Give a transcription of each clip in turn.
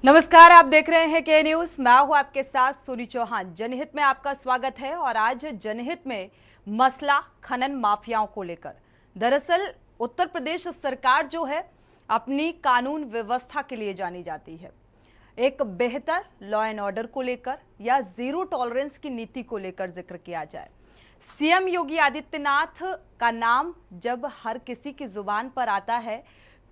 नमस्कार, आप देख रहे हैं के न्यूज। मैं हूं आपके साथ सूरी चौहान। जनहित में आपका स्वागत है। और आज जनहित में मसला खनन माफियाओं को लेकर। दरअसल उत्तर प्रदेश सरकार जो है अपनी कानून व्यवस्था के लिए जानी जाती है। एक बेहतर लॉ एंड ऑर्डर को लेकर या जीरो टॉलरेंस की नीति को लेकर जिक्र किया जाए, सीएम योगी आदित्यनाथ का नाम जब हर किसी की जुबान पर आता है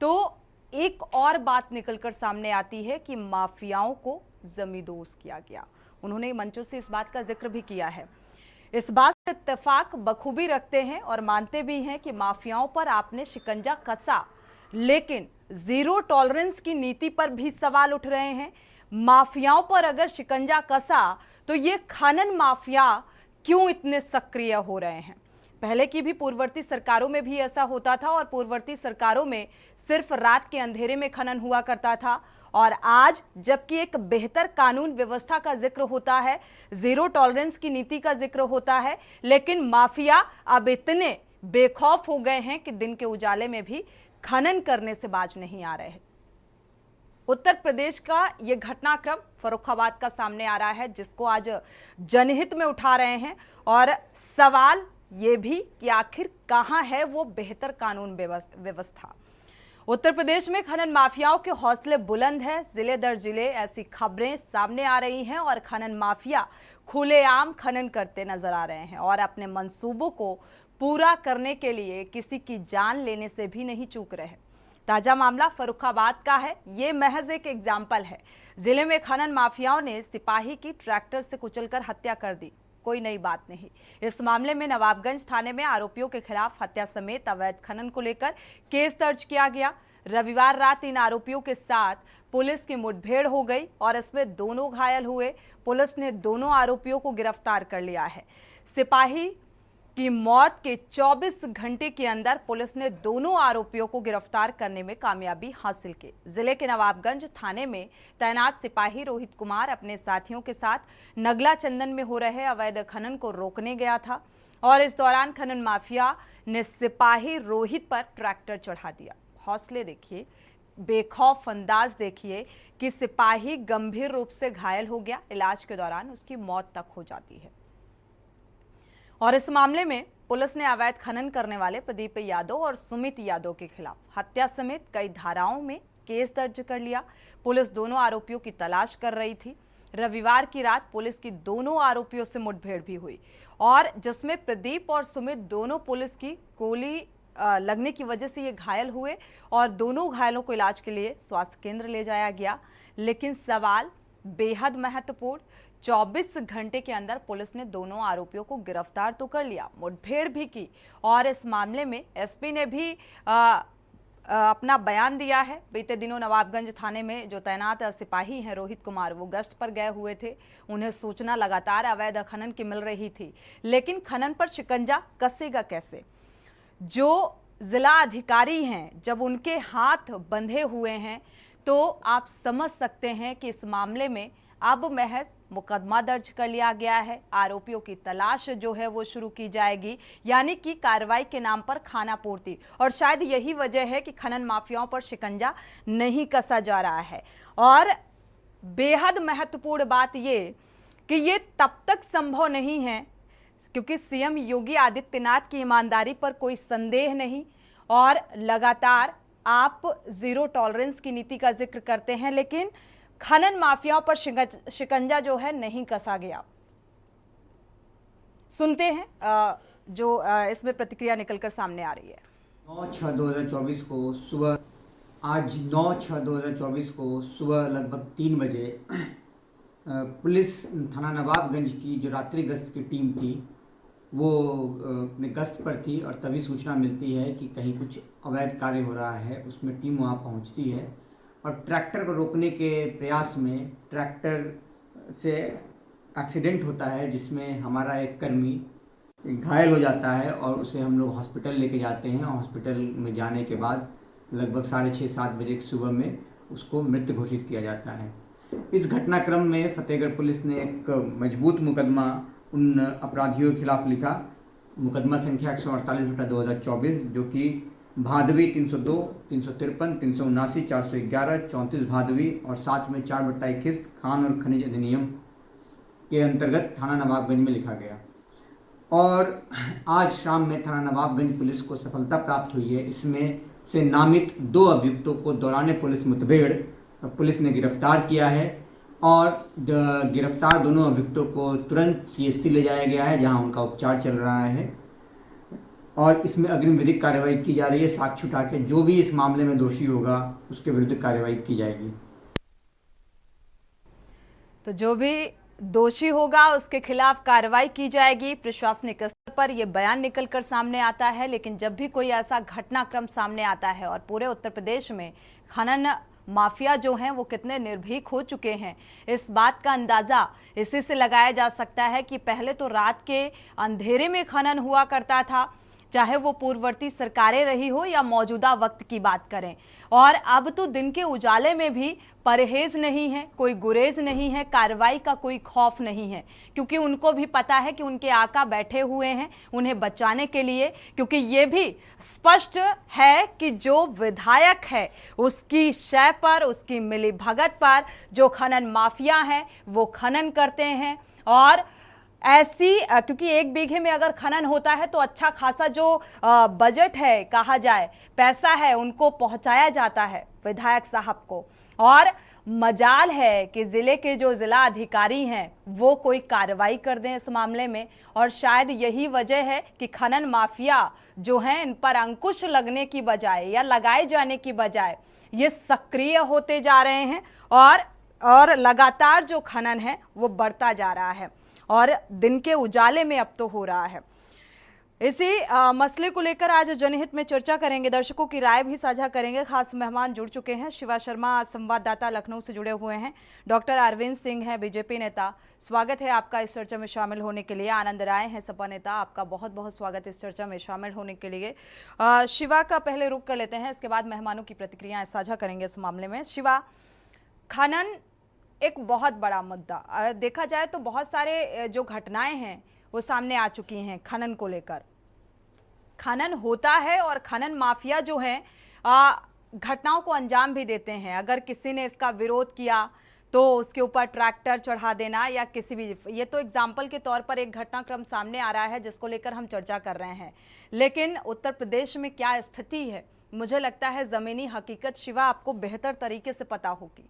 तो एक और बात निकलकर सामने आती है कि माफियाओं को जमींदोज किया गया। उन्होंने मंचों से इस बात का जिक्र भी किया है। इस बात से इत्तेफाक बखूबी रखते हैं और मानते भी हैं कि माफियाओं पर आपने शिकंजा कसा, लेकिन जीरो टॉलरेंस की नीति पर भी सवाल उठ रहे हैं। माफियाओं पर अगर शिकंजा कसा तो ये खनन माफिया क्यों इतने सक्रिय हो रहे हैं? पहले की भी पूर्ववर्ती सरकारों में भी ऐसा होता था और पूर्ववर्ती सरकारों में सिर्फ रात के अंधेरे में खनन हुआ करता था। और आज जबकि एक बेहतर कानून व्यवस्था का जिक्र होता है, जीरो टॉलरेंस की नीति का जिक्र होता है, लेकिन माफिया अब इतने बेखौफ हो गए हैं कि दिन के उजाले में भी खनन करने से बाज नहीं आ रहे हैं। उत्तर प्रदेश का यह घटनाक्रम फर्रुखाबाद का सामने आ रहा है, जिसको आज जनहित में उठा रहे हैं। और सवाल ये भी कि आखिर कहां है वो बेहतर कानून व्यवस्था। उत्तर प्रदेश में खनन माफियाओं के हौसले बुलंद हैं। जिले दर जिले ऐसी खबरें सामने आ रही हैं और खनन माफिया खुलेआम खनन करते नजर आ रहे हैं और अपने मंसूबों को पूरा करने के लिए किसी की जान लेने से भी नहीं चूक रहे। ताजा मामला फर्रुखाबाद का है। ये महज एक एग्जाम्पल है। जिले में खनन माफियाओं ने सिपाही की ट्रैक्टर से कुचलकर हत्या कर दी। कोई नई बात नहीं। इस मामले में नवाबगंज थाने में आरोपियों के खिलाफ हत्या समेत अवैध खनन को लेकर केस दर्ज किया गया। रविवार रात इन आरोपियों के साथ पुलिस की मुठभेड़ हो गई और इसमें दोनों घायल हुए। पुलिस ने दोनों आरोपियों को गिरफ्तार कर लिया है। सिपाही की मौत के 24 घंटे के अंदर पुलिस ने दोनों आरोपियों को गिरफ्तार करने में कामयाबी हासिल की। जिले के नवाबगंज थाने में तैनात सिपाही रोहित कुमार अपने साथियों के साथ नगला चंदन में हो रहे अवैध खनन को रोकने गया था और इस दौरान खनन माफिया ने सिपाही रोहित पर ट्रैक्टर चढ़ा दिया। हौसले देखिए, बेखौफ अंदाज देखिए कि सिपाही गंभीर रूप से घायल हो गया। इलाज के दौरान उसकी मौत तक हो जाती है। और इस मामले में पुलिस ने अवैध खनन करने वाले प्रदीप यादव और सुमित यादव के खिलाफ हत्या समेत कई धाराओं में केस दर्ज कर लिया। पुलिस दोनों आरोपियों की तलाश कर रही थी। रविवार की रात पुलिस की दोनों आरोपियों से मुठभेड़ भी हुई और जिसमें प्रदीप और सुमित दोनों पुलिस की गोली लगने की वजह से ये घायल हुए और दोनों घायलों को इलाज के लिए स्वास्थ्य केंद्र ले जाया गया। लेकिन सवाल बेहद महत्वपूर्ण, 24 घंटे के अंदर पुलिस ने दोनों आरोपियों को गिरफ्तार तो कर लिया, मुठभेड़ भी की और इस मामले में एसपी ने भी अपना बयान दिया है। बीते दिनों नवाबगंज थाने में जो तैनात सिपाही हैं रोहित कुमार, वो गश्त पर गए हुए थे। उन्हें सूचना लगातार अवैध खनन की मिल रही थी, लेकिन खनन पर शिकंजा कसेगा कैसे? जो जिला अधिकारी हैं, जब उनके हाथ बंधे हुए हैं तो आप समझ सकते हैं कि इस मामले में अब महज मुकदमा दर्ज कर लिया गया है। आरोपियों की तलाश जो है वो शुरू की जाएगी, यानी कि कार्रवाई के नाम पर खाना पूर्ति। और शायद यही वजह है कि खनन माफियाओं पर शिकंजा नहीं कसा जा रहा है। और बेहद महत्वपूर्ण बात ये कि ये तब तक संभव नहीं है क्योंकि सीएम योगी आदित्यनाथ की ईमानदारी पर कोई संदेह नहीं और लगातार आप जीरो टॉलरेंस की नीति का जिक्र करते हैं, लेकिन खनन माफियाओं पर शिकंजा जो है नहीं कसा गया। सुनते हैं जो इसमें प्रतिक्रिया निकलकर सामने आ रही है। 9/6/2024 को सुबह आज 9/6/2024 को सुबह लगभग 3 बजे पुलिस थाना नवाबगंज की जो रात्रि गश्त की टीम थी वो अपने गश्त पर थी और तभी सूचना मिलती है कि कहीं कुछ अवैध कार्य हो रहा है। उसमें टीम वहाँ पहुँचती है और ट्रैक्टर को रोकने के प्रयास में ट्रैक्टर से एक्सीडेंट होता है, जिसमें हमारा एक कर्मी घायल हो जाता है और उसे हम लोग हॉस्पिटल लेके जाते हैं। और हॉस्पिटल में जाने के बाद लगभग 6:30-7 बजे सुबह में उसको मृत घोषित किया जाता है। इस घटनाक्रम में फतेहगढ़ पुलिस ने एक मजबूत मुकदमा उन अपराधियों के खिलाफ लिखा, मुकदमा संख्या 148/2024, जो कि भादवी 302, 353, 379, 411, 34 भादवी और साथ में 4/21 खान और खनिज अधिनियम के अंतर्गत थाना नवाबगंज में लिखा गया। और आज शाम में थाना नवाबगंज पुलिस को सफलता प्राप्त हुई है। इसमें से नामित 2 अभियुक्तों को दौरान पुलिस मुठभेड़ पुलिस ने गिरफ्तार किया है और गिरफ्तार दोनों अभियुक्तों को तुरंत CSC ले जाया गया है, जहां उनका उपचार चल रहा है और इसमें अग्रिम विधिक कार्रवाई की जा रही है। साक्ष्य उठा के जो भी इस मामले में दोषी होगा उसके विरुद्ध कार्रवाई की जाएगी। तो जो भी दोषी होगा उसके खिलाफ कार्रवाई की जाएगी। प्रशासनिक स्तर पर यह बयान निकलकर सामने आता है, लेकिन जब भी कोई ऐसा घटनाक्रम सामने आता है और पूरे उत्तर प्रदेश में खनन माफिया जो हैं वो कितने निर्भीक हो चुके हैं, इस बात का अंदाज़ा इसी से लगाया जा सकता है कि पहले तो रात के अंधेरे में खनन हुआ करता था, चाहे वो पूर्ववर्ती सरकारें रही हो या मौजूदा वक्त की बात करें, और अब तो दिन के उजाले में भी परहेज नहीं है, कोई गुरेज नहीं है, कार्रवाई का कोई खौफ नहीं है, क्योंकि उनको भी पता है कि उनके आका बैठे हुए हैं उन्हें बचाने के लिए। क्योंकि ये भी स्पष्ट है कि जो विधायक है उसकी शय पर, उसकी मिलीभगत पर जो खनन माफिया है वो खनन करते हैं। और ऐसी क्योंकि 1 बीघे में अगर खनन होता है तो अच्छा खासा जो बजट है, कहा जाए पैसा है, उनको पहुंचाया जाता है विधायक साहब को। और मजाल है कि जिले के जो जिला अधिकारी हैं वो कोई कार्रवाई कर दें इस मामले में, और शायद यही वजह है कि खनन माफिया जो हैं इन पर अंकुश लगने की बजाय या लगाए जाने की बजाय ये सक्रिय होते जा रहे हैं और लगातार जो खनन है वो बढ़ता जा रहा है और दिन के उजाले में अब तो हो रहा है। इसी मसले को लेकर आज जनहित में चर्चा करेंगे, दर्शकों की राय भी साझा करेंगे। खास मेहमान जुड़ चुके हैं। शिवा शर्मा संवाददाता लखनऊ से जुड़े हुए हैं, डॉक्टर अरविंद सिंह हैं बीजेपी नेता, स्वागत है आपका इस चर्चा में शामिल होने के लिए। आनंद राय हैं सपा नेता, आपका बहुत बहुत स्वागत इस चर्चा में शामिल होने के लिए। शिवा का पहले रुख कर लेते हैं, इसके बाद मेहमानों की प्रतिक्रियाएं साझा करेंगे इस मामले में। शिवा, खनन एक बहुत बड़ा मुद्दा देखा जाए तो बहुत सारे जो घटनाएं हैं वो सामने आ चुकी हैं खनन को लेकर। खनन होता है और खनन माफिया जो हैं घटनाओं को अंजाम भी देते हैं। अगर किसी ने इसका विरोध किया तो उसके ऊपर ट्रैक्टर चढ़ा देना या किसी भी, ये तो एग्जाम्पल के तौर पर एक घटनाक्रम सामने आ रहा है जिसको लेकर हम चर्चा कर रहे हैं। लेकिन उत्तर प्रदेश में क्या स्थिति है, मुझे लगता है ज़मीनी हकीकत शिवा आपको बेहतर तरीके से पता होगी।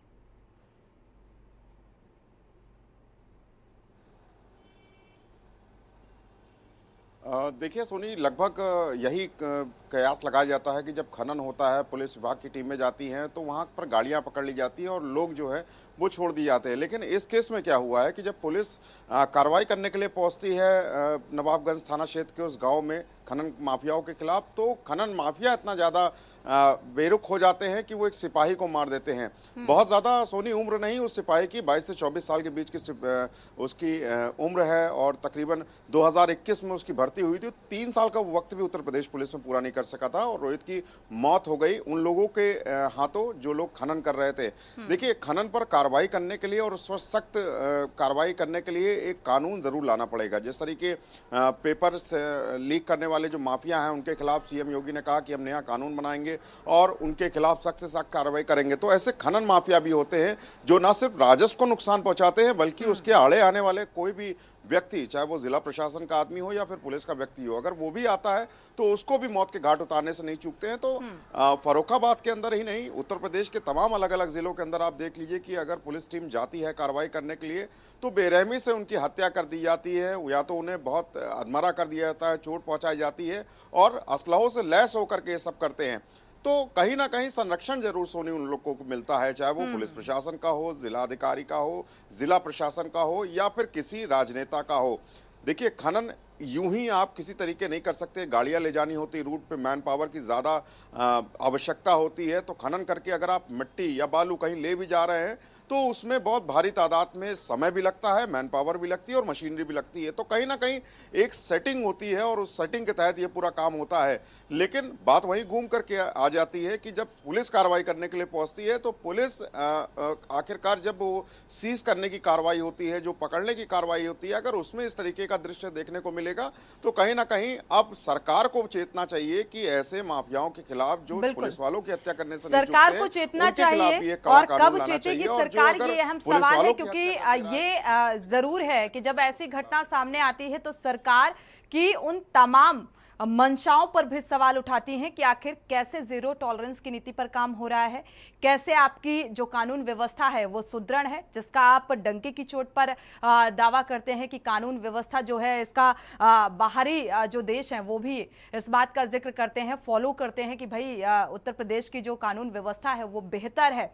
देखिए सोनी, लगभग यही कयास लगाया जाता है कि जब खनन होता है पुलिस विभाग की टीमें जाती हैं तो वहाँ पर गाड़ियाँ पकड़ ली जाती हैं और लोग जो है वो छोड़ दिए जाते हैं। लेकिन इस केस में क्या हुआ है कि जब पुलिस कार्रवाई करने के लिए पहुँचती है नवाबगंज थाना क्षेत्र के उस गांव में खनन माफियाओं के खिलाफ, तो खनन माफिया इतना ज़्यादा बेरुख हो जाते हैं कि वो एक सिपाही को मार देते हैं। बहुत ज़्यादा सोनी उम्र नहीं उस सिपाही की, 22 से 24 साल के बीच की उसकी उम्र है और तकरीबन 2021 में उसकी भर्ती हुई थी। 3 साल का वक्त भी उत्तर प्रदेश पुलिस में पूरा नहीं कर सका था और रोहित की मौत हो गई उन लोगों के हाथों जो लोग खनन कर रहे थे। देखिए, खनन पर कार्रवाई करने के लिए और उस पर सख्त कार्रवाई करने के लिए एक कानून जरूर लाना पड़ेगा। जिस तरीके पेपर लीक करने वाले जो माफिया हैं उनके खिलाफ सीएम योगी ने कहा कि हम नया कानून बनाएंगे और उनके खिलाफ सख्त से सख्त कार्रवाई करेंगे, तो ऐसे खनन माफिया भी होते हैं जो न सिर्फ राजस्व को नुकसान पहुंचाते हैं बल्कि उसके आड़े आने वाले कोई भी व्यक्ति, चाहे वो जिला प्रशासन का आदमी हो या फिर पुलिस का व्यक्ति हो, अगर वो भी आता है तो उसको भी मौत के घाट उतारने से नहीं चूकते हैं। तो फर्रुखाबाद के अंदर ही नहीं, उत्तर प्रदेश के तमाम अलग अलग जिलों के अंदर आप देख लीजिए कि अगर पुलिस टीम जाती है कार्रवाई करने के लिए तो बेरहमी से उनकी हत्या कर दी जाती है या तो उन्हें बहुत अधमरा कर दिया जाता है, चोट पहुंचाई जाती है और असलहों से लैस होकर के ये सब करते हैं। तो कहीं ना कहीं संरक्षण जरूर सोनी उन लोगों को मिलता है, चाहे वो पुलिस प्रशासन का हो, जिला अधिकारी का हो, जिला प्रशासन का हो या फिर किसी राजनेता का हो। देखिए, खनन यूं ही आप किसी तरीके नहीं कर सकते, गाड़ियां ले जानी होती, रूट पे मैन पावर की ज़्यादा आवश्यकता होती है। तो खनन करके अगर आप मिट्टी या बालू कहीं ले भी जा रहे हैं तो उसमें बहुत भारी तादाद में समय भी लगता है, मैन पावर भी लगती है और मशीनरी भी लगती है। तो कहीं ना कहीं एक सेटिंग होती है और उस सेटिंग के तहत ये पूरा काम होता है। लेकिन बात वहीं घूम करके आ जाती है कि जब पुलिस कार्रवाई करने के लिए पहुंचती है तो पुलिस आखिरकार जब वो सीज करने की कार्रवाई होती है, जो पकड़ने की कार्रवाई होती है, अगर उसमें इस तरीके का दृश्य देखने को मिलेगा मिलेगा। तो कहीं ना कहीं अब सरकार को चेतना चाहिए कि ऐसे माफियाओं के खिलाफ जो बिल्कुल। पुलिस वालों की हत्या करने से सरकार को चेतना चाहिए और कब चेतेगी सरकार, ये अहम सवाल है, क्योंकि ये जरूर है कि जब ऐसी घटना सामने आती है तो सरकार की उन तमाम मंशाओं पर भी सवाल उठाती हैं कि आखिर कैसे जीरो टॉलरेंस की नीति पर काम हो रहा है, कैसे आपकी जो कानून व्यवस्था है वो सुदृढ़ है, जिसका आप डंके की चोट पर दावा करते हैं कि कानून व्यवस्था जो है इसका बाहरी जो देश हैं वो भी इस बात का जिक्र करते हैं, फॉलो करते हैं कि भाई उत्तर प्रदेश की जो कानून व्यवस्था है वो बेहतर है।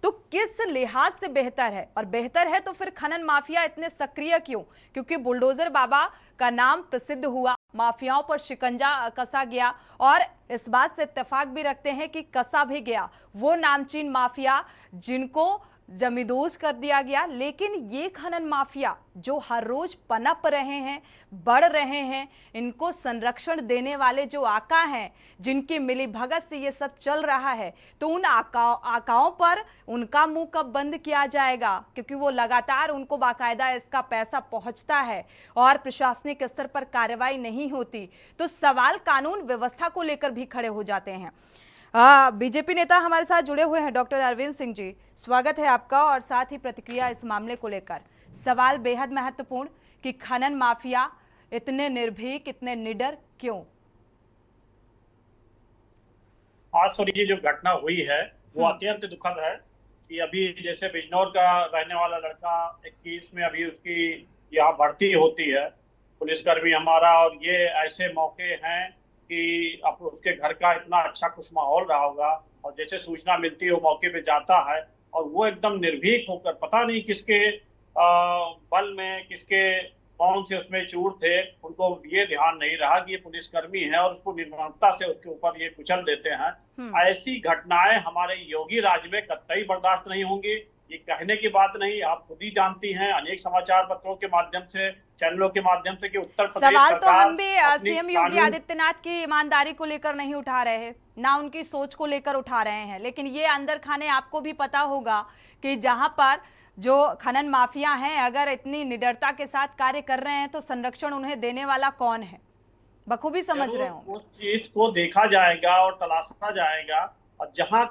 तो किस लिहाज से बेहतर है, और बेहतर है तो फिर खनन माफिया इतने सक्रिय क्यों? क्योंकि बुलडोजर बाबा का नाम प्रसिद्ध हुआ, माफियाओं पर शिकंजा कसा गया, और इस बात से इत्तेफाक भी रखते हैं कि कसा भी गया वो नामचीन माफिया जिनको जमींदोज कर दिया गया। लेकिन ये खनन माफिया जो हर रोज पनप रहे हैं, बढ़ रहे हैं, इनको संरक्षण देने वाले जो आका हैं, जिनकी मिलीभगत से ये सब चल रहा है, तो उन आकाओं पर उनका मुंह कब बंद किया जाएगा? क्योंकि वो लगातार, उनको बाकायदा इसका पैसा पहुंचता है और प्रशासनिक स्तर पर कार्रवाई नहीं होती, तो सवाल कानून व्यवस्था को लेकर भी खड़े हो जाते हैं। बीजेपी नेता हमारे साथ जुड़े हुए हैं, डॉक्टर अरविंद सिंह जी, स्वागत है आपका, और साथ ही प्रतिक्रिया इस मामले को लेकर। सवाल बेहद महत्वपूर्ण कि खनन माफिया इतने निर्भीक, इतने निडर क्यों? आज सर ये जो घटना हुई है वो अत्यंत दुखद है कि अभी जैसे बिजनौर का रहने वाला लड़का 21 में अभी उसकी यहाँ भर्ती होती है पुलिसकर्मी हमारा, और ये ऐसे मौके हैं कि अब उसके घर का इतना अच्छा कुछ माहौल रहा होगा, और जैसे सूचना मिलती है वो मौके पे जाता है और वो एकदम निर्भीक होकर, पता नहीं किसके बल में, किसके कौन से उसमें चूर थे, उनको ये ध्यान नहीं रहा कि ये पुलिसकर्मी है और उसको निर्ममता से उसके ऊपर ये कुचल देते हैं। ऐसी घटनाएं हमारे योगी राज में कतई बर्दाश्त नहीं होंगी। ये कहने की बात नहीं, आप खुद ही जानती हैं अनेक समाचार पत्रों के माध्यम से, चैनलों के माध्यम से, कि उत्तर प्रदेश सवाल तो हम भी सीएम योगी आदित्यनाथ की ईमानदारी को लेकर नहीं उठा रहे हैं, ना उनकी सोच को लेकर उठा रहे हैं, लेकिन ये अंदर खाने आपको भी पता होगा कि जहां पर जो खनन माफिया हैं अगर इतनी निडरता के साथ कार्य कर रहे हैं तो संरक्षण उन्हें देने वाला कौन है, बखूबी समझ रहे हो। उस चीज को देखा जाएगा और तलाशा जाएगा, और जहां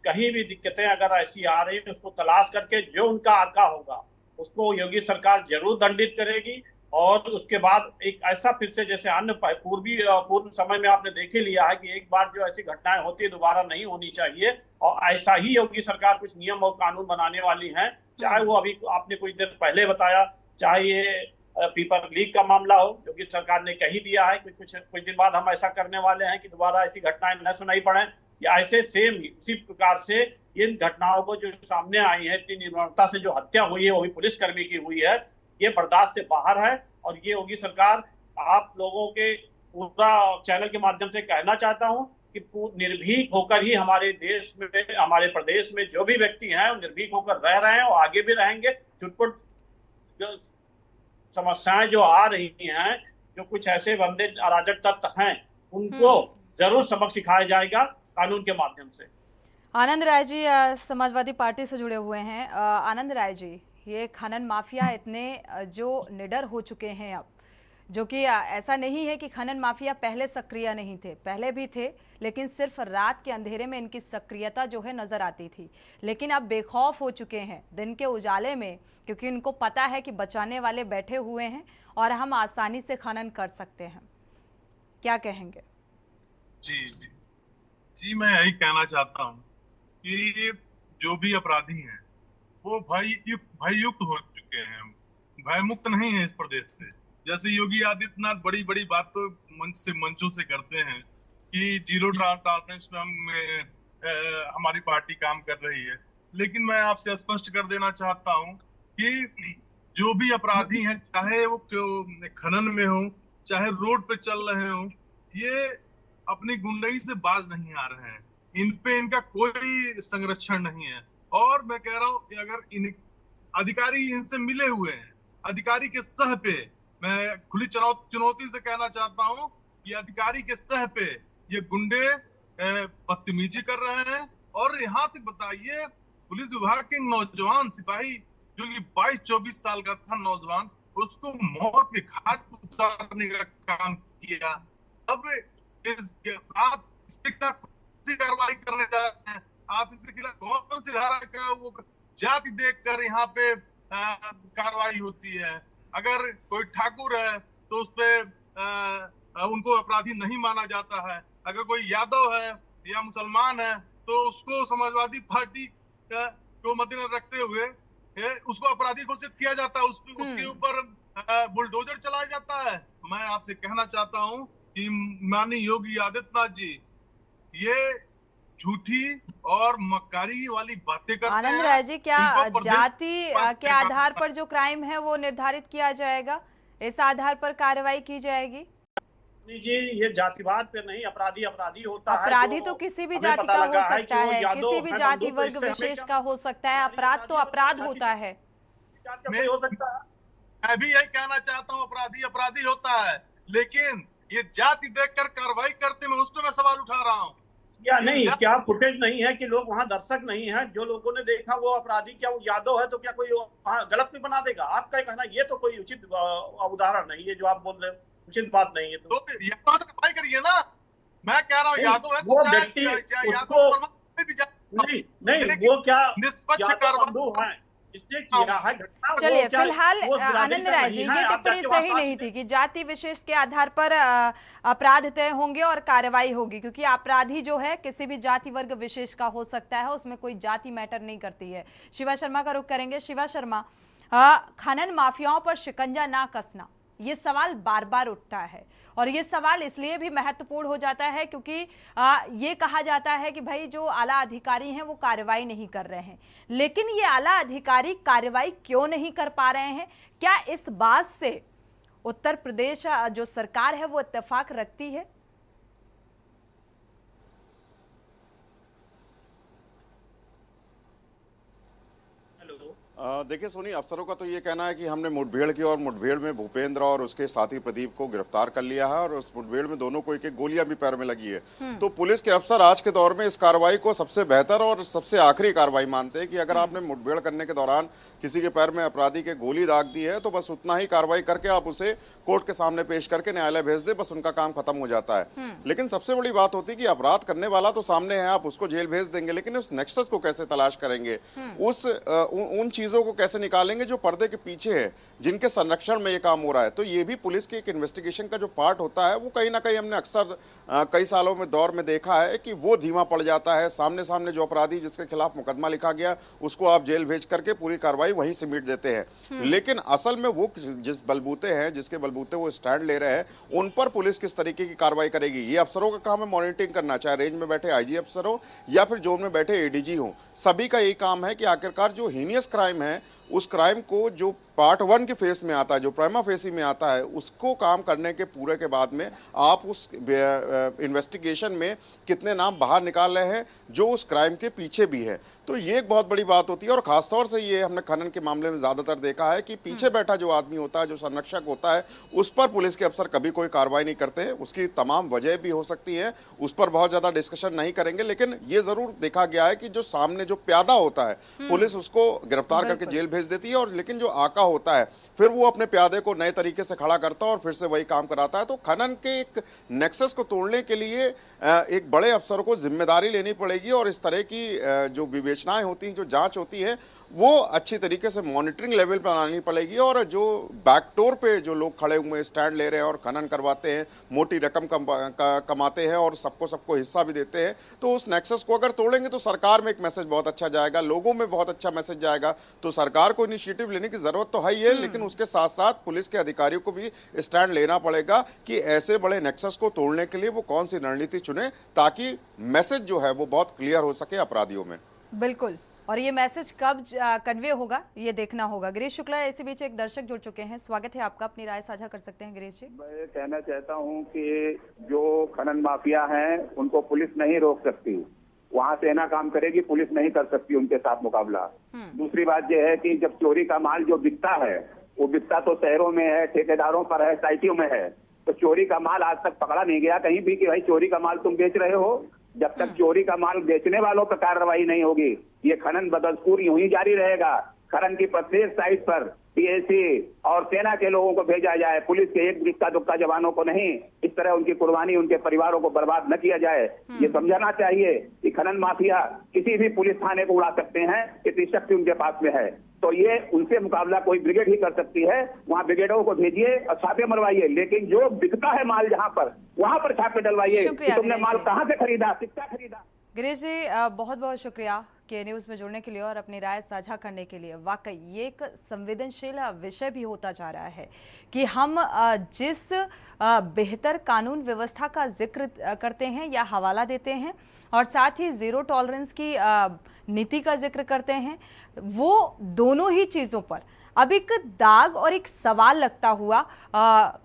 कहीं भी दिक्कतें अगर ऐसी आ रही है उसको तलाश करके जो उनका आका होगा उसको योगी सरकार जरूर दंडित करेगी। और उसके बाद एक ऐसा फिर से जैसे अन्य पूर्व समय में आपने देख ही लिया है कि एक बार जो ऐसी घटनाएं होती है दोबारा नहीं होनी चाहिए, और ऐसा ही योगी सरकार कुछ नियम और कानून बनाने वाली है। चाहे वो अभी आपने कुछ देर पहले बताया, चाहे ये पीपल लीग का मामला हो, योगी सरकार ने कह ही दिया है कुछ दिन बाद हम ऐसा करने वाले हैं कि दोबारा ऐसी घटनाएं न सुनाई पड़े। या ऐसे सेम इसी प्रकार से इन घटनाओं को जो सामने आई है, इतनी निर्ममता से जो हत्या हुई है वो भी पुलिसकर्मी की हुई है, ये बर्दाश्त से बाहर है। और ये योगी सरकार, आप लोगों के पूरा चैनल के माध्यम से कहना चाहता हूं कि निर्भीक होकर ही हमारे देश में, हमारे प्रदेश में जो भी व्यक्ति हैं वो निर्भीक होकर रह रहे हैं और आगे भी रहेंगे। छुटपुट जो समस्याएं जो आ रही हैं, जो कुछ ऐसे बंदे अराजक तत्व हैं, उनको जरूर सबक सिखाया जाएगा कानून के माध्यम से। आनंद राय जी समाजवादी पार्टी से जुड़े हुए हैं। आनंद राय जी, ये खनन माफिया इतने जो निडर हो चुके हैं अब, जो कि ऐसा नहीं है कि खनन माफिया पहले सक्रिय नहीं थे, पहले भी थे, लेकिन सिर्फ रात के अंधेरे में इनकी सक्रियता जो है नजर आती थी, लेकिन अब बेखौफ हो चुके हैं दिन के उजाले में, क्योंकि इनको पता है कि बचाने वाले बैठे हुए हैं और हम आसानी से खनन कर सकते हैं। क्या कहेंगे? जी मैं यही कहना चाहता हूँ कि जो भी अपराधी हैं वो भययुक्त हो चुके हैं, भय मुक्त नहीं है इस प्रदेश से। जैसे योगी आदित्यनाथ बड़ी बड़ी बात तो मंचों से करते हैं कि जीरो टॉलरेंस में हमारी पार्टी काम कर रही है, लेकिन मैं आपसे स्पष्ट कर देना चाहता हूँ कि जो भी अपराधी हैं, चाहे वो खनन में हो, चाहे रोड पे चल रहे हो, ये अपनी गुंडई से बाज नहीं आ रहे हैं। इन पे इनका कोई संरक्षण नहीं है। और मैं कह रहा हूं कि अगर अधिकारी इनसे मिले हुए हैं, अधिकारी के सह पे मैं खुली चुनौती से कहना चाहता हूं कि अधिकारी के सह पे ये गुंडे बदतमीजी कर रहे हैं। और यहाँ तक बताइए, पुलिस विभाग के नौजवान सिपाही जो कि 22-24 साल का था नौजवान, उसको मौत के घाट उतारने का काम किया। अब आप इसके खिलाफ कौन सी कार्रवाई करने जा रहे हैं? आप इसके खिलाफ कौन सी धारा का वो जाति देखकर यहाँ पे कार्रवाई होती है? अगर कोई ठाकुर है तो उस पे उनको अपराधी नहीं माना जाता है। अगर कोई यादव है या मुसलमान है तो उसको समाजवादी पार्टी को मद्देनजर रखते हुए उसको अपराधी घोषित किया जाता है, उसके ऊपर बुलडोजर चलाया जाता है। मैं आपसे कहना चाहता हूं कि माननीय योगी आदित्यनाथ जी ये झूठी और मक्कारी वाली बातें करते हैं। आनंद राय जी, क्या जाति के आधार पर जो क्राइम है वो निर्धारित किया जाएगा, इस आधार पर कार्रवाई की जाएगी? जी, ये जातिवाद पे नहीं, अपराधी अपराधी होता है। अपराधी तो किसी भी जाति का हो सकता है, किसी भी जाति वर्ग विशेष का हो सकता है। अपराध तो अपराध होता है। हो सकता है। मैं भी यही कहना चाहता हूँ, अपराधी अपराधी होता है, लेकिन ये जाति देखकर कार्रवाई करते में उस पर मैं सवाल उठा रहा हूँ। क्या नहीं, क्या फुटेज नहीं है कि लोग वहाँ दर्शक नहीं है? जो लोगों ने देखा वो अपराधी, क्या वो यादव है तो क्या कोई वहाँ गलत भी बना देगा? आपका कहना ये तो कोई उचित उदाहरण नहीं है जो आप बोल रहे हो, उचित बात नहीं है। तो कार्रवाई करिए ना। मैं कह रहा हूँ यादव है वो व्यक्ति नहीं, वो क्या निष्पक्ष कार्रवाई है इसने किया है घटना। चलिए, फिलहाल आनंद राय जी, ये टिप्पणी सही नहीं थी कि जाति विशेष के आधार पर अपराध तय होंगे और कार्रवाई होगी, क्योंकि अपराधी जो है किसी भी जाति वर्ग विशेष का हो सकता है, उसमें कोई जाति मैटर नहीं करती है। शिवा शर्मा का रुख करेंगे। शिवा शर्मा, खनन माफियाओं पर शिकंजा ना कसना, ये सवाल बार बार उठता है, और ये सवाल इसलिए भी महत्वपूर्ण हो जाता है क्योंकि ये कहा जाता है कि भाई जो आला अधिकारी हैं वो कार्रवाई नहीं कर रहे हैं। लेकिन ये आला अधिकारी कार्रवाई क्यों नहीं कर पा रहे हैं? क्या इस बात से उत्तर प्रदेश जो सरकार है वो इत्तेफाक रखती है? देखिए सोनी, अफसरों का तो ये कहना है कि हमने मुठभेड़ की और मुठभेड़ में भूपेंद्र और उसके साथी प्रदीप को गिरफ्तार कर लिया है और उस मुठभेड़ में दोनों को एक गोलियां भी पैर में लगी है। तो पुलिस के अफसर आज के दौर में इस कार्रवाई को सबसे बेहतर और सबसे आखिरी कार्रवाई मानते हैं कि अगर आपने मुठभेड़ करने के दौरान किसी के पैर में अपराधी के गोली दाग दी है तो बस उतना ही कार्रवाई करके आप उसे कोर्ट के सामने पेश करके न्यायालय भेज दे, बस उनका काम खत्म हो जाता है। लेकिन सबसे बड़ी बात होती है कि अपराध करने वाला तो सामने है, आप उसको जेल भेज देंगे, लेकिन उस नेक्सस को कैसे तलाश करेंगे, उन चीजों को कैसे निकालेंगे जो पर्दे के पीछे है, जिनके संरक्षण में ये काम हो रहा है। तो ये भी पुलिस के एक इन्वेस्टिगेशन का जो पार्ट होता है वो कहीं ना कहीं हमने अक्सर कई सालों में दौर में देखा है कि वो धीमा पड़ जाता है। सामने सामने जो अपराधी जिसके खिलाफ मुकदमा लिखा गया उसको आप जेल भेज करके पूरी कार्रवाई वहीं समेट देते हैं। लेकिन असल में वो जिस बलबूते हैं, जिसके बलबूते वो स्टैंड ले रहे हैं, उन पर पुलिस किस तरीके की कार्रवाई करेगी, ये अफसरों का काम है मॉनिटरिंग करना, चाहे रेंज में बैठे आईजी अफसर हो या फिर जोन में बैठे एडीजी हो। सभी का यही काम है कि आखिरकार जो हीनियस क्राइम है उस क्राइम को जो पार्ट 1 के फेस में आता है, जो प्राइमा फेसी में आता है, उसको काम करने के पूरे के बाद में आप उस इन्वेस्टिगेशन में कितने नाम बाहर निकाल रहे हैं जो उस क्राइम के पीछे भी है। तो ये एक बहुत बड़ी बात होती है। और खासतौर से ये हमने खनन के मामले में ज़्यादातर देखा है कि पीछे बैठा जो आदमी होता है, जो संरक्षक होता है, उस पर पुलिस के अफसर कभी कोई कार्रवाई नहीं करते हैं। उसकी तमाम वजह भी हो सकती है, उस पर बहुत ज़्यादा डिस्कशन नहीं करेंगे। लेकिन ये ज़रूर देखा गया है कि जो सामने जो प्यादा होता है पुलिस उसको गिरफ्तार करके जेल भेज देती है, और लेकिन जो आका होता है फिर वो अपने प्यादे को नए तरीके से खड़ा करता है और फिर से वही काम कराता है। तो खनन के एक नेक्सस को तोड़ने के लिए एक बड़े अफसर को जिम्मेदारी लेनी पड़ेगी, और इस तरह की जो विवेचनाएं होती हैं, जो जांच होती है, वो अच्छी तरीके से मॉनिटरिंग लेवल पर आनी पड़ेगी। और जो बैकडोर पे जो लोग खड़े हुए स्टैंड ले रहे हैं और खनन करवाते हैं, मोटी रकम कमाते हैं और सबको हिस्सा भी देते हैं, तो उस नेक्सस को अगर तोड़ेंगे तो सरकार में एक मैसेज बहुत अच्छा जाएगा, लोगों में बहुत अच्छा मैसेज जाएगा। तो सरकार को इनिशिएटिव लेने की जरूरत तो है ही है, लेकिन उसके साथ साथ पुलिस के अधिकारियों को भी स्टैंड लेना पड़ेगा कि ऐसे बड़े नेक्सस को तोड़ने के लिए वो कौन सी रणनीति चुने, ताकि मैसेज जो है वो बहुत क्लियर हो सके अपराधियों में। बिल्कुल, और ये मैसेज कब कन्वे होगा ये देखना होगा। गिरीश शुक्ला, इसी बीच एक दर्शक जुड़ चुके हैं, स्वागत है आपका, अपनी राय साझा कर सकते हैं गिरीश जी। मैं कहना चाहता हूं कि जो खनन माफिया हैं उनको पुलिस नहीं रोक सकती, वहां सेना काम करेगी, पुलिस नहीं कर सकती उनके साथ मुकाबला। दूसरी बात यह है कि जब चोरी का माल जो बिकता है वो बिकता तो शहरों में है, ठेकेदारों पर है, सोसाइटियों में है, तो चोरी का माल आज तक पकड़ा नहीं गया कहीं भी कि भाई चोरी का माल तुम बेच रहे हो। जब तक चोरी का माल बेचने वालों पर कार्रवाई नहीं होगी, ये खनन बदस्तूर यूं ही जारी रहेगा। खनन की प्रत्येक साइट पर पीएसी और सेना के लोगों को भेजा जाए, पुलिस के एक इक्का दुक्का जवानों को नहीं। इस तरह उनकी कुर्बानी उनके परिवारों को बर्बाद न किया जाए। ये समझना चाहिए कि खनन माफिया किसी भी पुलिस थाने को उड़ा सकते हैं, इतनी शक्ति उनके पास में है। तो ये उनसे मुकाबला कोई ब्रिगेड ही कर सकती है। वहाँ ब्रिगेडों को भेजिए और छापे मरवाइए, लेकिन जो बिकता है माल जहाँ पर, वहां पर छापे डलवाइए कि तुमने माल कहाँ से खरीदा, कितना खरीदा। गिरीश जी, बहुत बहुत शुक्रिया के न्यूज़ में जुड़ने के लिए और अपनी राय साझा करने के लिए। वाकई ये एक संवेदनशील विषय भी होता जा रहा है कि हम जिस बेहतर कानून व्यवस्था का जिक्र करते हैं या हवाला देते हैं और साथ ही ज़ीरो टॉलरेंस की नीति का जिक्र करते हैं, वो दोनों ही चीज़ों पर अब एक दाग और एक सवाल लगता हुआ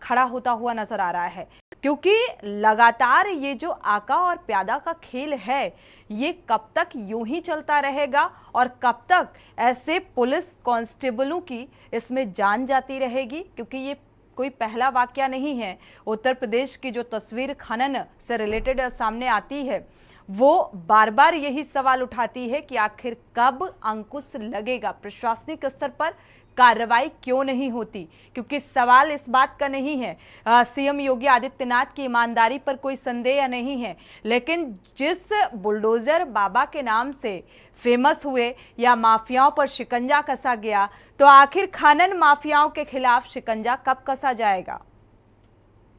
खड़ा होता हुआ नजर आ रहा है, क्योंकि लगातार ये जो आका और प्यादा का खेल है ये कब तक यूं ही चलता रहेगा और कब तक ऐसे पुलिस कांस्टेबलों की इसमें जान जाती रहेगी। क्योंकि ये कोई पहला वाकया नहीं है। उत्तर प्रदेश की जो तस्वीर खनन से रिलेटेड सामने आती है वो बार बार यही सवाल उठाती है कि आखिर कब अंकुश लगेगा, प्रशासनिक स्तर पर कार्रवाई क्यों नहीं होती। क्योंकि सवाल इस बात का नहीं है, सीएम योगी आदित्यनाथ की ईमानदारी पर कोई संदेह नहीं है, लेकिन जिस बुलडोजर बाबा के नाम से फेमस हुए या माफियाओं पर शिकंजा कसा गया, तो आखिर खनन माफियाओं के खिलाफ शिकंजा कब कसा जाएगा।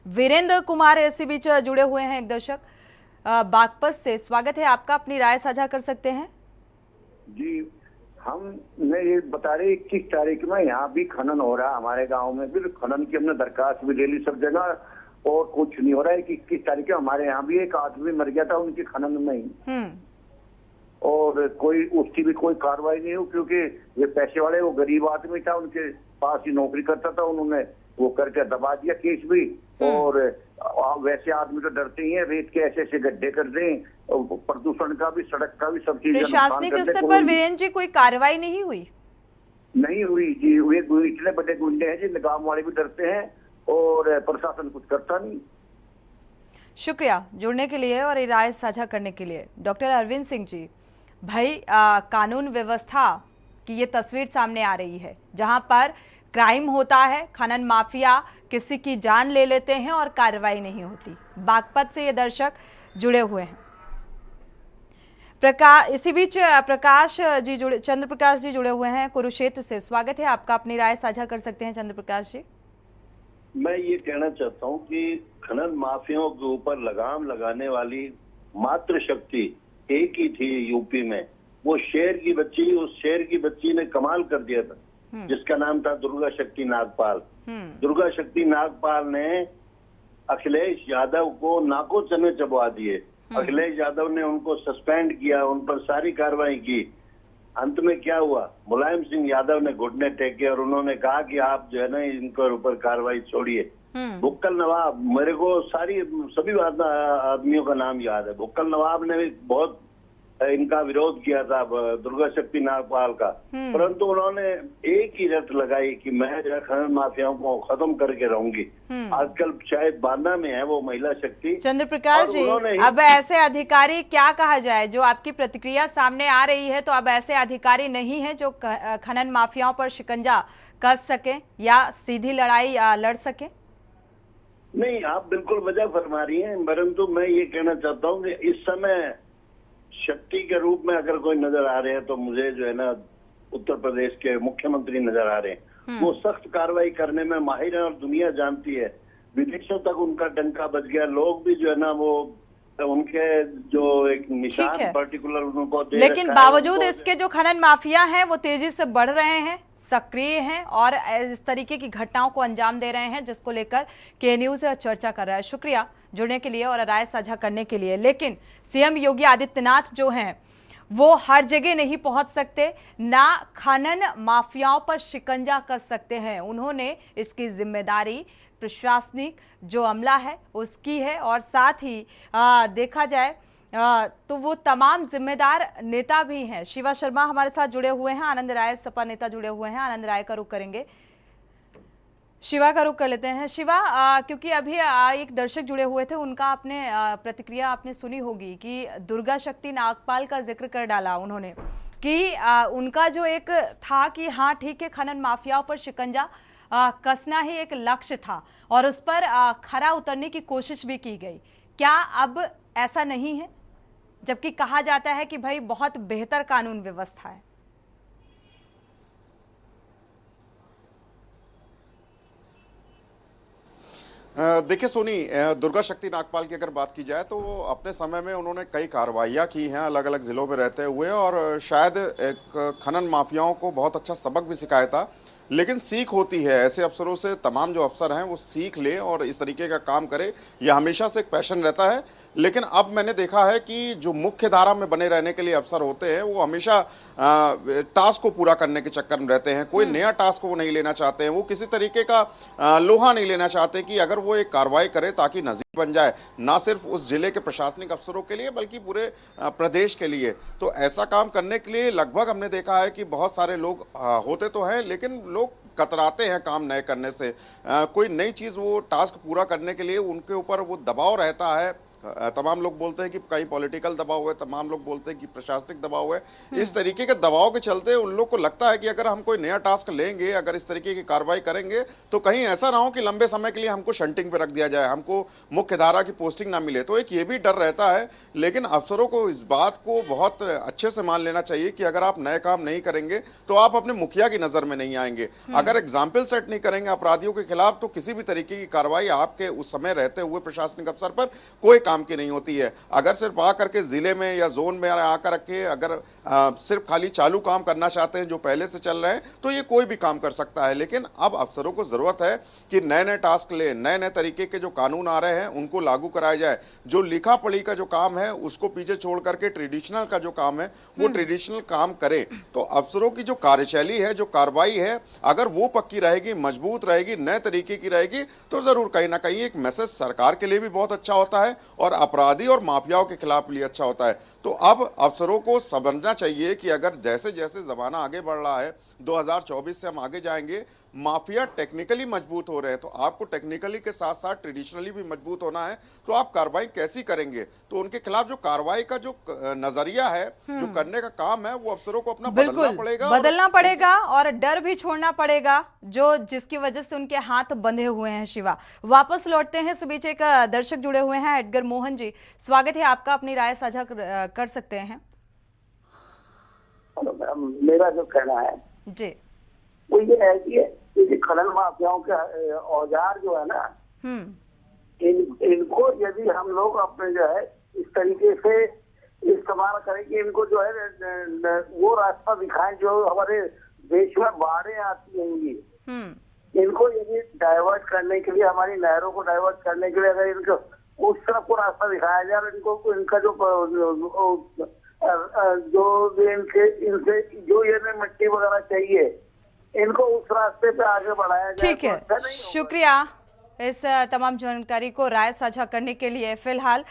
वीरेंद्र कुमार इसी बीच जुड़े हुए हैं, एक दर्शक बागपत से। स्वागत है आपका, अपनी राय साझा कर सकते हैं। जी, हमने ये बता रहे 21 तारीख में यहाँ भी खनन हो रहा है, हमारे गांव में भी खनन की हमने दरखास्त भी ले ली सब जगह और कुछ नहीं हो रहा है। कि 21 तारीख को हमारे यहाँ भी एक आदमी मर गया था उनके खनन में ही, और कोई उसकी भी कोई कार्रवाई नहीं हुई, क्योंकि ये पैसे वाले, वो गरीब आदमी था, उनके पास ही नौकरी करता था, उन्होंने वो करके दबा दिया केस भी। और वैसे आदमी तो डरते ही हैं, रेत के ऐसे ऐसे गड्ढे कर दें, प्रदूषण का भी, सड़क का भी, सब चीज प्रशासनिक स्तर पर वीरेंद्र जी कोई कार्रवाई नहीं हुई जी। वे इतने बड़े गुंडे हैं जी, गांव वाले भी डरते हैं और प्रशासन कुछ करता नहीं। शुक्रिया जुड़ने के लिए और ये राय साझा करने के लिए। डॉक्टर अरविंद सिंह जी, भाई कानून व्यवस्था की ये तस्वीर सामने आ रही है जहां पर क्राइम होता है, खनन माफिया किसी की जान ले लेते हैं और कार्रवाई नहीं होती। बागपत से ये दर्शक जुड़े हुए हैं। इसी बीच प्रकाश जी जुड़े, चंद्र प्रकाश जी जुड़े हुए हैं कुरुक्षेत्र से। स्वागत है आपका, अपनी राय साझा कर सकते हैं चंद्र प्रकाश जी। मैं ये कहना चाहता हूँ कि खनन माफियाओं के ऊपर लगाम लगाने वाली मात्र शक्ति एक ही थी यूपी में, वो शेर की बच्ची। उस शेर की बच्ची ने कमाल कर दिया था, जिसका नाम था दुर्गा शक्ति नागपाल। दुर्गा शक्ति नागपाल ने अखिलेश यादव को नाको चने चबवा दिए। अखिलेश यादव ने उनको सस्पेंड किया, उन पर सारी कार्रवाई की। अंत में क्या हुआ, मुलायम सिंह यादव ने घुटने टेके और उन्होंने कहा कि आप जो है ना इनके ऊपर कार्रवाई छोड़िए। बुक्कल नवाब, मेरे को सभी आदमियों का नाम याद है। बुक्कल नवाब ने भी बहुत इनका विरोध किया था, दुर्गा शक्ति नागपाल का, परंतु उन्होंने एक ही रट लगाई कि मैं जो है खनन माफियाओं को खत्म करके रहूंगी। आजकल शायद बांदा में है वो महिला शक्ति। चंद्र प्रकाश जी, अब ऐसे अधिकारी, क्या कहा जाए, जो आपकी प्रतिक्रिया सामने आ रही है, तो अब ऐसे अधिकारी नहीं है जो खनन माफियाओं पर शिकंजा कस सके या सीधी लड़ाई लड़ सके। नहीं, आप बिल्कुल वजह फरमा रही हैं, परंतु मैं ये कहना चाहता हूँ कि इस समय शक्ति के रूप में अगर कोई नजर आ रहे हैं तो मुझे जो है ना उत्तर प्रदेश के मुख्यमंत्री नजर आ रहे हैं। वो सख्त कार्रवाई करने में माहिर है और दुनिया जानती है। विदेशों तक उनका डंका बज गया। लोग भी जो है ना वो उनके जो एक निशान पर्टिकुलर उनको दे, लेकिन बावजूद इसके जो खनन माफिया हैं वो तेजी से बढ़ रहे हैं, सक्रिय हैं और इस तरीके की घटनाओं को अंजाम दे रहे हैं, जिसको लेकर के न्यूज़ चर्चा कर रहा है। शुक्रिया जुड़ने के लिए और राय साझा करने के लिए। लेकिन सीएम योगी आदित्यनाथ जो हैं वो हर जगह नहीं पहुंच सकते, ना खनन माफियाओं पर शिकंजा कस सकते हैं। उन्होंने इसकी जिम्मेदारी प्रशासनिक जो अमला है उसकी है, और साथ ही देखा जाए तो वो तमाम जिम्मेदार नेता भी हैं। शिवा शर्मा हमारे साथ जुड़े हुए हैं, आनंद राय सपा नेता जुड़े हुए हैं। आनंद राय का रुख करेंगे, शिवा का रुख कर लेते हैं। शिवा, क्योंकि अभी एक दर्शक जुड़े हुए थे, उनका आपने प्रतिक्रिया आपने सुनी होगी कि दुर्गा शक्ति नागपाल का जिक्र कर डाला उन्होंने, कि उनका जो एक था कि हाँ ठीक है, खनन माफियाओं पर शिकंजा कसना ही एक लक्ष्य था और उस पर खरा उतरने की कोशिश भी की गई। क्या अब ऐसा नहीं है, जबकि कहा जाता है कि भाई बहुत बेहतर कानून व्यवस्था है? देखिए सोनी, दुर्गा शक्ति नागपाल की अगर बात की जाए तो अपने समय में उन्होंने कई कार्रवाइयाँ की हैं अलग अलग ज़िलों में रहते हुए, और शायद एक खनन माफियाओं को बहुत अच्छा सबक भी सिखाया था। लेकिन सीख होती है ऐसे अफसरों से, तमाम जो अफसर हैं वो सीख लें और इस तरीके का काम करें, यह हमेशा से एक पैशन रहता है। लेकिन अब मैंने देखा है कि जो मुख्य धारा में बने रहने के लिए अफसर होते हैं वो हमेशा टास्क को पूरा करने के चक्कर में रहते हैं। कोई नया टास्क वो नहीं लेना चाहते हैं, वो किसी तरीके का लोहा नहीं लेना चाहते कि अगर वो एक कार्रवाई करे ताकि नजीर बन जाए, ना सिर्फ उस जिले के प्रशासनिक अफसरों के लिए बल्कि पूरे प्रदेश के लिए। तो ऐसा काम करने के लिए लगभग हमने देखा है कि बहुत सारे लोग होते तो हैं, लेकिन लोग कतराते हैं काम नए करने से। कोई नई चीज़ वो टास्क पूरा करने के लिए उनके ऊपर वो दबाव रहता है। तमाम लोग बोलते हैं कि कहीं पॉलिटिकल दबाव है, तमाम लोग बोलते हैं कि प्रशासनिक दबाव है। इस तरीके के दबाव के चलते उन लोग को लगता है कि अगर हम कोई नया टास्क लेंगे, अगर इस तरीके की कार्रवाई करेंगे तो कहीं ऐसा ना हो कि लंबे समय के लिए हमको शंटिंग पे रख दिया जाए, हमको मुख्य धारा की पोस्टिंग ना मिले। तो एक ये भी डर रहता है। लेकिन अफसरों को इस बात को बहुत अच्छे से मान लेना चाहिए कि अगर आप नए काम नहीं करेंगे तो आप अपने मुखिया की नजर में नहीं आएंगे। अगर एग्जाम्पल सेट नहीं करेंगे अपराधियों के खिलाफ तो किसी भी तरीके की कार्रवाई आपके उस समय रहते हुए प्रशासनिक अफसर पर कोई काम की नहीं होती है। अगर सिर्फ आकर के जिले में या जोन में आकर के अगर सिर्फ खाली चालू काम करना चाहते हैं जो पहले से चल रहे हैं तो ये कोई भी काम कर सकता है। लेकिन अब अफसरों को जरूरत है कि नए नए टास्क ले, नए नए तरीके के जो कानून आ रहे हैं उनको लागू कराया जाए। जो लिखा पढ़ी का जो काम है उसको पीछे छोड़ करके ट्रेडिशनल का जो काम है वो ट्रेडिशनल काम करे। तो अफसरों की जो कार्यशैली है, जो कार्रवाई है, अगर वो पक्की रहेगी, मजबूत रहेगी, नए तरीके की रहेगी तो जरूर कहीं ना कहीं एक मैसेज सरकार के लिए भी बहुत अच्छा होता है और अपराधी और माफियाओं के खिलाफ भी अच्छा होता है। तो अब अफसरों को समझना चाहिए कि अगर जैसे जैसे जमाना आगे बढ़ रहा है, 2024 से हम आगे जाएंगे, माफिया टेक्निकली मजबूत हो रहे हैं, तो आपको टेक्निकली के साथ साथ ट्रेडिशनली भी मजबूत होना है। तो आप कार्रवाई कैसी करेंगे? तो उनके खिलाफ जो कार्रवाई का जो नजरिया है, जो करने का काम है, वो अफसरों को अपना बदलना पड़ेगा और डर भी छोड़ना पड़ेगा जो जिसकी वजह से उनके हाथ बंधे हुए हैं। शिवा, वापस लौटते हैं। इस बीच एक दर्शक जुड़े हुए हैं, एडगर मोहन जी, स्वागत है आपका, अपनी राय साझा कर सकते हैं। मेरा जो कहना है जी वो ये है कि खनन माफियाओं के औजार जो है ना, इनको यदि हम लोग अपने जो है इस तरीके से इस्तेमाल करें कि इनको जो है वो रास्ता दिखाएं जो हमारे देश में बाढ़ें आती होंगी, इनको यदि डाइवर्ट करने के लिए, हमारी नहरों को डाइवर्ट करने के लिए अगर इनको उस तरफ को रास्ता दिखाया जाए और इनको इनका इनसे जो ये मिट्टी वगैरह चाहिए इनको उस रास्ते पे आगे बढ़ाया जाए। ठीक है, शुक्रिया इस तमाम जानकारी को राय साझा करने के लिए। फिलहाल